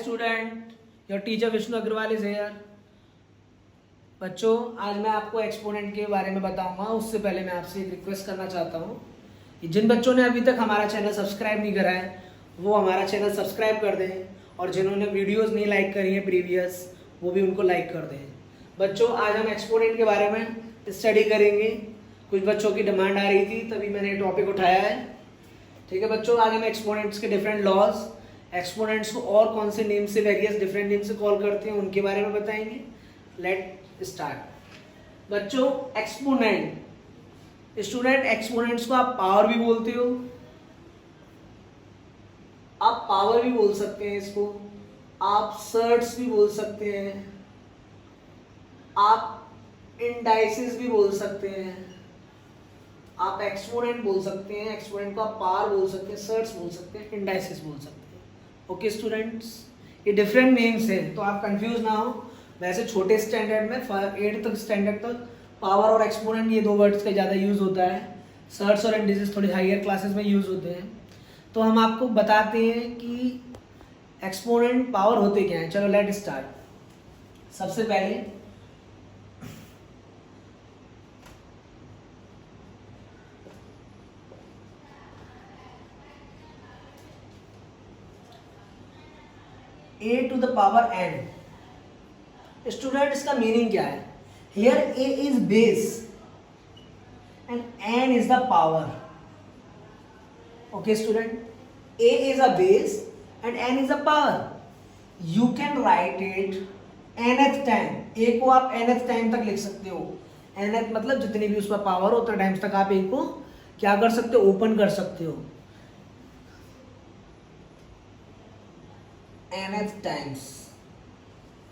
Student, your teacher Vishnu Agarwal is here. बच्चों, आज मैं आपको एक्सपोनेंट के बारे में बताऊंगा। उससे पहले मैं आपसे एक रिक्वेस्ट करना चाहता हूँ कि जिन बच्चों ने अभी तक हमारा चैनल सब्सक्राइब नहीं करा है वो हमारा चैनल सब्सक्राइब कर दें, और जिन्होंने वीडियोस नहीं लाइक करी है प्रीवियस, वो भी उनको लाइक कर दें। बच्चों, आज हम एक्सपोनेंट के बारे में स्टडी करेंगे। कुछ बच्चों की डिमांड आ रही थी, तभी मैंने ये टॉपिक उठाया है। ठीक है बच्चों, आज हम एक्सपोनेंट्स के डिफरेंट लॉज, एक्सपोनेंट्स को और कौन से नेम से, वेरियस डिफरेंट नेम से कॉल करते हैं, उनके बारे में बताएंगे। Let start. बच्चों, एक्सपोनेंट, स्टूडेंट, एक्सपोनेंट्स को आप पावर भी बोलते हो, आप पावर भी बोल सकते हैं इसको, आप सर्ट्स भी बोल सकते हैं, आप इंडाइसिस भी बोल सकते हैं, आप एक्सपोनेंट बोल सकते हैं। एक्सपोनेंट को आप पावर बोल सकते हैं, सर्ट्स बोल सकते हैं, इंडाइसिस बोल सकते हैं। ओके स्टूडेंट्स, ये डिफरेंट नेम्स हैं, तो आप कंफ्यूज ना हो। वैसे छोटे स्टैंडर्ड में 8 तक स्टैंडर्ड तक पावर और एक्सपोनेंट ये दो वर्ड्स का ज़्यादा यूज़ होता है। सर्ट्स और इंडाइसिस थोड़ी हायर क्लासेस में यूज़ होते हैं। तो हम आपको बताते हैं कि एक्सपोनेंट, पावर होते क्या हैं। चलो लेट स्टार्ट। सबसे पहले a to the power n। Student, इसका मीनिंग क्या है? Here a is base and n is the power. Okay student, a is a base and n is a power. You can write it nth time. a को आप nth time तक लिख सकते हो। nth मतलब जितनी भी उसमें पावर हो उतने टाइम्स तक आप a को क्या कर सकते हो? ओपन कर सकते हो। nth टाइम्स,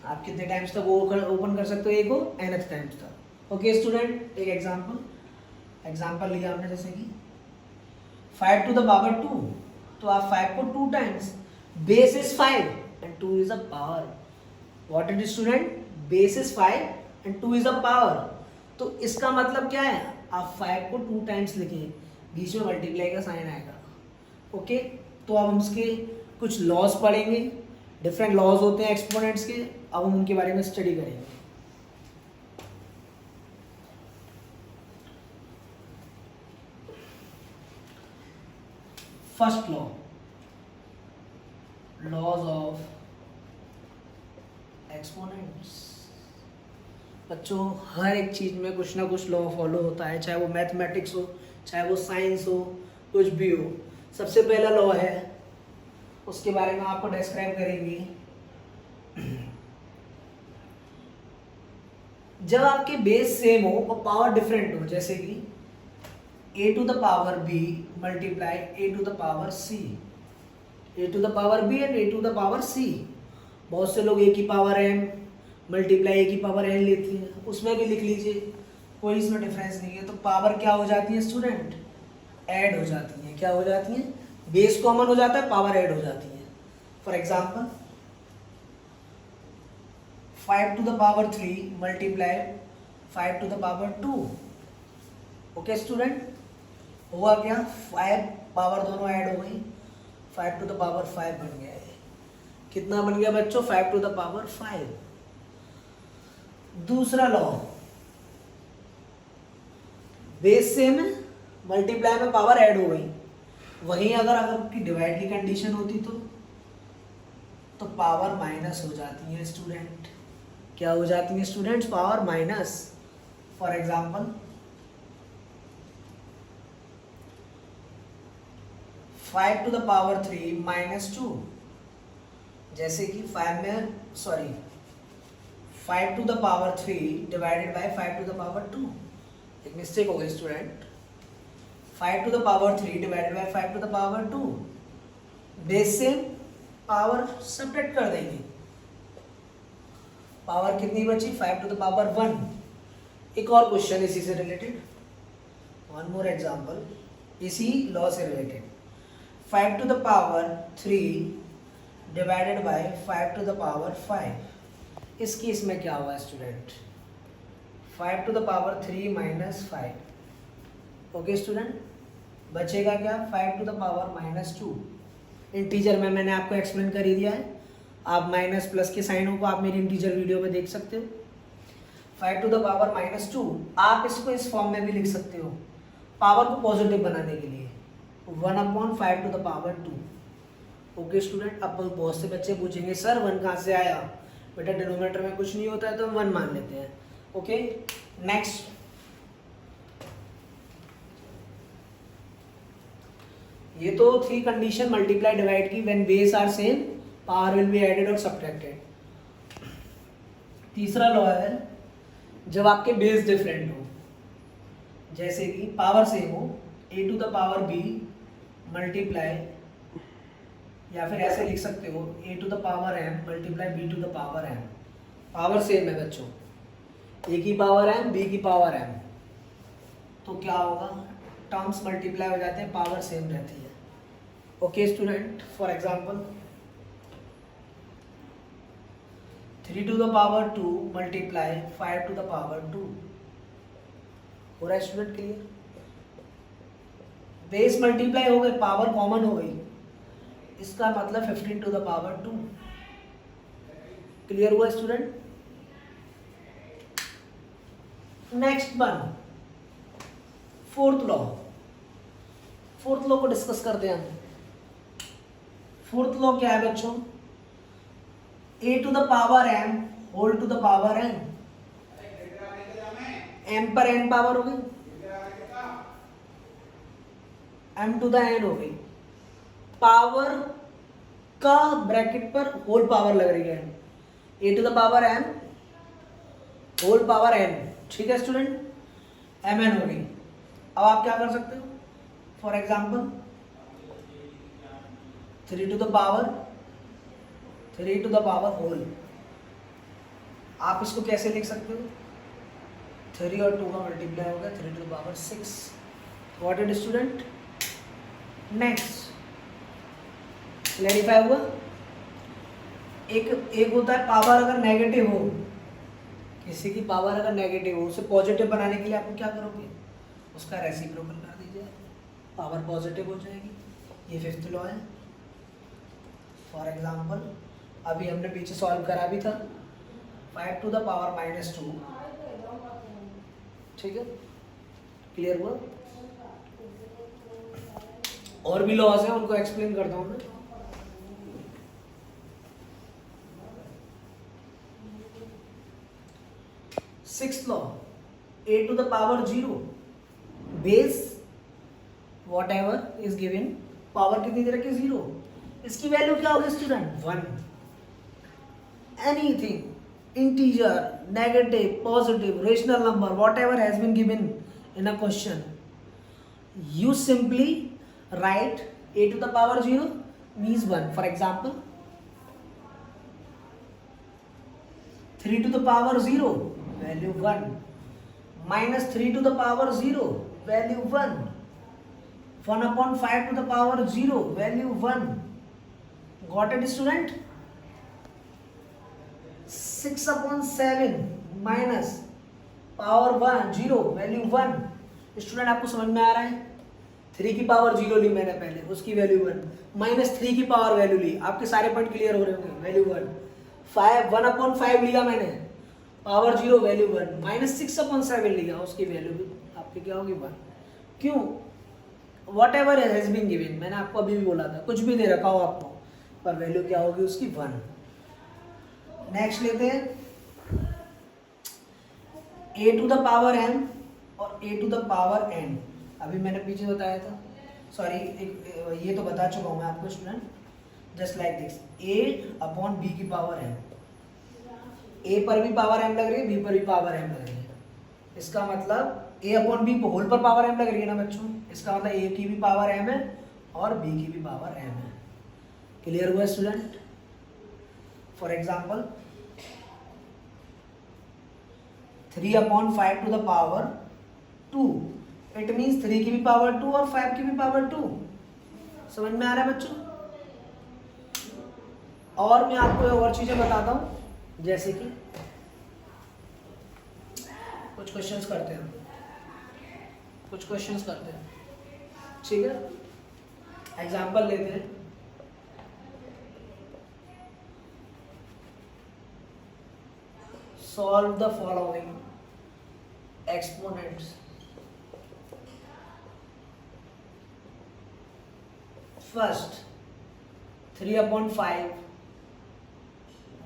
आप कितने टाइम्स तक वो ओपन कर सकते हो a को? nth टाइम्स तक। ओके स्टूडेंट, एक एग्जांपल लिया हमने, जैसे कि 5 to the power 2, तो आप 5 को 2 times, base is 5 and 2 is a power. What it is student? Base is 5 and 2 is a power. तो इसका मतलब क्या है? आप 5 को 2 टाइम्स लिखें, बीच में मल्टीप्लाई का साइन आएगा। ओके, तो अब हम इसके कुछ लॉज पढ़ेंगे। डिफरेंट लॉज होते हैं एक्सपोनेंट्स के, अब हम उनके बारे में स्टडी करेंगे। First law, laws of exponents. बच्चों, हर एक चीज में कुछ ना कुछ लॉ फॉलो होता है, चाहे वो मैथमेटिक्स हो, चाहे वो साइंस हो, कुछ भी हो। सबसे पहला लॉ है, उसके बारे में आपको डिस्क्राइब करेंगे। जब आपके बेस सेम हो और पावर डिफरेंट हो, जैसे कि a to the power b multiply a to the power c, a to the power b and a to the power c। बहुत से लोग a की पावर m मल्टीप्लाई a की पावर n लेती है, उसमें भी लिख लीजिए, कोई इसमें डिफरेंस नहीं है। तो पावर क्या हो जाती है स्टूडेंट? ऐड हो जाती है। क्या हो जाती है? बेस कॉमन हो जाता है, पावर ऐड हो जाती है। For example 5 to the power 3 multiply 5 to the power 2। Okay student, हुआ क्या? 5 पावर दोनों ऐड हो गई, 5 to the power 5 बन गया है। कितना बन गया बच्चों? 5 to the power 5। दूसरा लॉ, बेस सेम है, मल्टीप्लाई में पावर ऐड हो गई। वहीं अगर आपकी डिवाइड की कंडीशन होती तो पावर माइनस हो जाती है स्टूडेंट। क्या हो जाती है students? Power minus. For example 5 to the power 3 minus 2, जैसे कि 5 to the power 3 divided by 5 to the power 2। एक मिस्टेक हो गई student. 5 to the power 3 divided by 5 to the power 2, base से पावर सेपरेट कर देंगे। पावर कितनी बची? 5 to the power 1। एक और क्वेश्चन इसी से रिलेटेड, वन मोर एग्जाम्पल इसी लॉ से related. 5 to the power 3 divided by 5 to the power 5। इस केस में क्या हुआ student? 5 to the power 3 minus 5। Okay student, बचेगा क्या? 5 to the power minus 2। Integer में मैंने आपको एक्सप्लेन कर ही दिया है। आप माइनस प्लस के साइनों को आप मेरी इंटीजर वीडियो में देख सकते हो। 5 टू द पावर -2 आप इसको इस फॉर्म में भी लिख सकते हो पावर को पॉजिटिव बनाने के लिए 1/5 to the power 2। Okay student, अब बहुत से बच्चे पूछेंगे सर 1 कहाँ से आया? बेटा डिनोमिनेटर में कुछ नहीं होता है तो हम 1 मान लेते हैं। ओके नेक्स्ट, ये तो थी कंडीशन मल्टीप्लाई डिवाइड की when base are same power will be added और सब्ट्रैक्टेड। तीसरा लॉ है जब आपके बेस डिफरेंट हो, जैसे कि पावर सेम हो a to the power b multiply, या फिर ऐसे लिख सकते हो a to the power m multiply b to the power m। Power same है बच्चों, a की पावर m b की पावर m, तो क्या होगा? टर्म्स मल्टीप्लाई हो जाते हैं, पावर सेम रहती है। Okay student, for example 3 to the power 2 multiply 5 to the power 2। हो रहा है स्टूडेंट क्लियर? बेस मल्टीप्लाई हो गए, पावर कॉमन हो गई, इसका मतलब 15 टू द पावर 2। क्लियर हुआ student? Next one, fourth law. Fourth law को डिस्कस करते हैं हम। फोर्थ लॉ क्या है बच्चों? a to the power m whole to the power n। m पर n पावर हो गई, m टू द n हो गई, पावर का ब्रैकेट पर होल पावर लग रही है, a to the power m whole power n। ठीक है स्टूडेंट, mn हो गई। अब आप क्या कर सकते हो? For example 3 to the power whole, आप इसको कैसे लिख सकते हो? 3 और 2 का मल्टीप्लाई होगा 3 to the power 6। Got it student? Next, clarify हुआ? एक होता है पावर अगर नेगेटिव हो, किसी की पावर अगर नेगेटिव हो उसे पॉजिटिव बनाने के लिए आप क्या करोगे? उसका रेसिप्रोकल कर दीजिए, पावर पॉजिटिव हो जाएगी। ये फिफ्थ लॉ है। फॉर एग्जाम्पल अभी हमने पीछे सॉल्व करा भी था 5 टू द पावर -2। ठीक है, क्लियर हुआ? और भी लॉज हैं, उनको एक्सप्लेन करता हूं मैं। Sixth law, a to the power 0 base whatever is given, power कितनी दे रखी? 0। इसकी वैल्यू क्या होगी student? 1। Anything integer, negative, positive, rational number, whatever has been given in a question, you simply write a to the power 0 means 1. For example 3 to the power 0 value 1 minus 3 to the power 0 value 1, 1/5 to the power 0 value 1. Got it student? 6/7 minus power 1 0 value 1। Student आपको समझ में आ रहा है? 3 की power 0 ली मैंने पहले, उसकी value 1, minus 3 की पावर वैल्यू ली, आपके सारे पॉइंट क्लियर हो रहे होंगे, वैल्यू 1। 1/5 लिया मैंने, पावर 0 वैल्यू 1, माइनस 6/7 लिया, उसकी वैल्यू भी आपकी क्या होगी? 1। क्यों? Whatever has been given, मैंने आपको अभी भी बोला था, कुछ भी दे रखा हो आपको, पर वैल्यू क्या होगी उसकी? 1। नेक्स्ट लेते हैं a to the power m और a to the power n। अभी मैंने पीछे बताया था, सॉरी ये तो बता चुका हूँ मैं आपको student, just like this a/b की पावर m। a पर भी पावर m लग रही है, b पर भी पावर m लग रही है, इसका मतलब a/b होल पर पावर m लग रही है ना बच्चों, इसका मतलब a की भी पावर m है और b की भी पावर m है। क्लियर हुआ student? For example 3/5 to the power 2, it means 3 की भी पावर 2 और 5 की भी पावर 2। समझ में आ रहा है बच्चों? और मैं आपको और चीजें बताता हूं, जैसे कि कुछ क्वेश्चंस करते हैं, ठीक है? एग्जाम्पल लेते हैं solve the following exponents. First, 3/5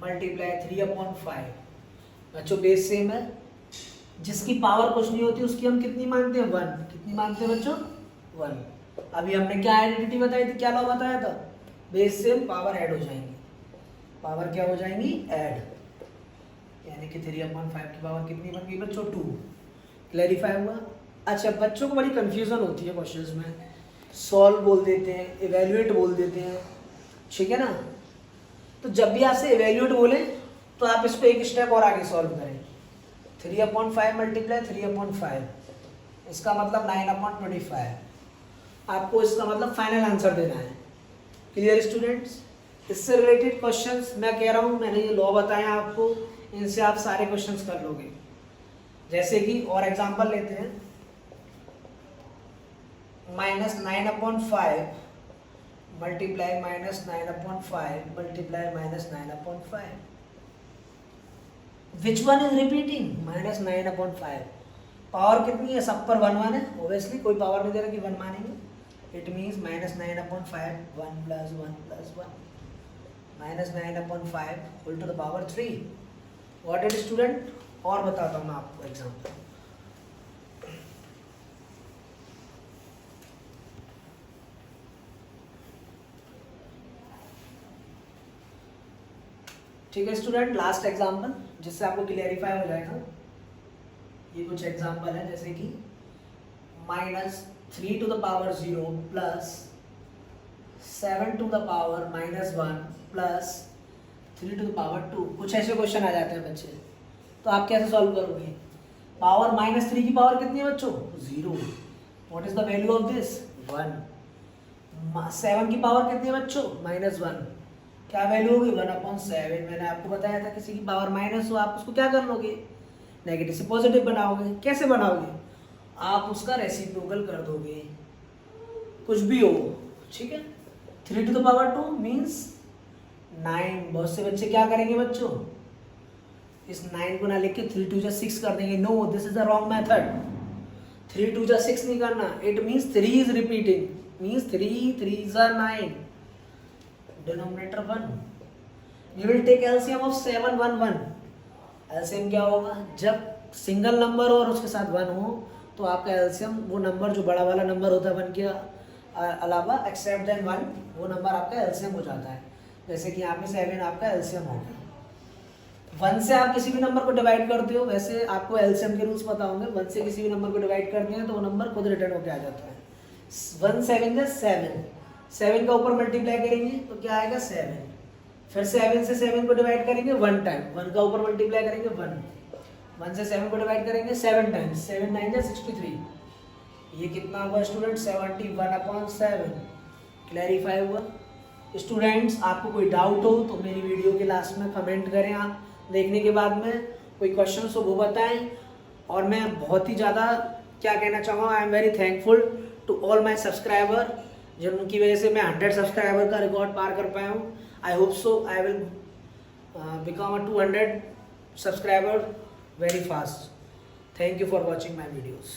multiply 3/5। बच्चों बेस सेम है, जिसकी पावर कुछ नहीं होती उसकी हम कितनी मानते हैं, 1। कितनी मानते हैं बच्चों, 1। अभी हमने क्या आइडेंटिटी बताई थी, क्या लॉ बताया था, बेस सेम पावर ऐड हो जाएंगी। पावर क्या हो जाएंगी, ऐड, यानी कि 3/5 की पावर कितनी बन गई बच्चों, 2। क्लैरिफाई हुआ। अच्छा, बच्चों को बड़ी कंफ्यूजन होती है क्वेश्चंस में, सॉल्व बोल देते हैं, इवेल्युएट बोल देते हैं, ठीक है ना। तो जब भी आपसे इवेल्युएट बोले तो आप इस पे एक स्टेप और आगे सॉल्व करें। 3/5 मल्टीप्लाई 3/5, इसका मतलब 9/25। आपको इसका मतलब फाइनल आंसर देना है। Clear students. इससे रिलेटेड क्वेश्चंस मैं कह रहा हूँ, मैंने ये लॉ बताया आपको, इनसे आप सारे क्वेश्चंस कर लोगे। जैसे कि और एग्जांपल लेते हैं, -9/5 multiply -9/5 multiply -9/5। Which one is repeating, -9/5। Power कितनी है, सब पर 1 1 है, ओब्वियसली कोई पावर नहीं दे रहा कि 1 मानेंगे। It means -9/5 1 + 1 + 1 -9/5 whole to the power 3। What it student. और बताता हूँ मैं आपको एग्जाम्पल। ठीक है स्टूडेंट, लास्ट एग्जाम्पल जिससे आपको क्लियरिफाई हो जाएगा। ये कुछ एग्जाम्पल है, जैसे कि -3 to the power 0 plus 7 to the power -1 plus 3 to the power 2। कुछ ऐसे क्वेश्चन आ जाते हैं बच्चे, तो आप कैसे सॉल्व करोगे। पावर -3 की पावर कितनी है बच्चों, 0। What is the value of this, 1। 7 की पावर कितनी है बच्चों, -1। क्या वैल्यू होगी, 1/7। मैंने आपको बताया था किसी की पावर माइनस हो आप उसको क्या कर लोगे, नेगेटिव से पॉजिटिव बनाओगे। कैसे बनाओगे, आप उसका रेसिप्रोकल कर दोगे, कुछ भी हो, ठीक है। 3 to the power 2 मीन्स 9। बहुत से बच्चे क्या करेंगे बच्चों, इस 9 को ना लिख के 3 2 6 कर देंगे। No, this is the wrong method. 3 2 6 नहीं करना। It means 3 is repeating, means 3 3 9, denominator 1। You will take LCM of 7 1 1। LCM क्या होगा, जब सिंगल नंबर और उसके साथ 1 हो तो आपका एलसीएम, वो नंबर जो बड़ा वाला नंबर होता है 1 के अलावा एक्सेप्ट देन 1, वो नंबर आपका एलसीएम हो जाता है। जैसे कि यहाँ पे 7 आपका एलसीएम हो गया। 1 से आप किसी भी नंबर को डिवाइड करते हो, वैसे आपको एलसीएम के रूल्स पता होंगे। 1 से किसी भी नंबर को डिवाइड करते हैं तो वो नंबर खुद रिटर्न होकर आ जाता है। 1 7 का 7, 7 का ऊपर मल्टीप्लाई करेंगे तो क्या आएगा, 7। फिर 7 से 7 को डिवाइड करेंगे 1 टाइम, 1 का ऊपर मल्टीप्लाई करेंगे 1। 1 से 7 को डिवाइड करेंगे 7 टाइम्स, 7 9 63। ये कितना हुआ स्टूडेंट, 71/7। क्लैरिफाई हुआ स्टूडेंट्स। आपको कोई डाउट हो तो मेरी वीडियो के लास्ट में कमेंट करें, आप देखने के बाद में कोई क्वेश्चन हो वो बताएं। और मैं बहुत ही ज़्यादा क्या कहना चाहूँगा, I am very thankful to all my subscriber, जिनकी वजह से मैं 100 सब्सक्राइबर का रिकॉर्ड पार कर पाया हूँ। I hope so I will become a 200 subscriber very fast. Thank you for watching my videos.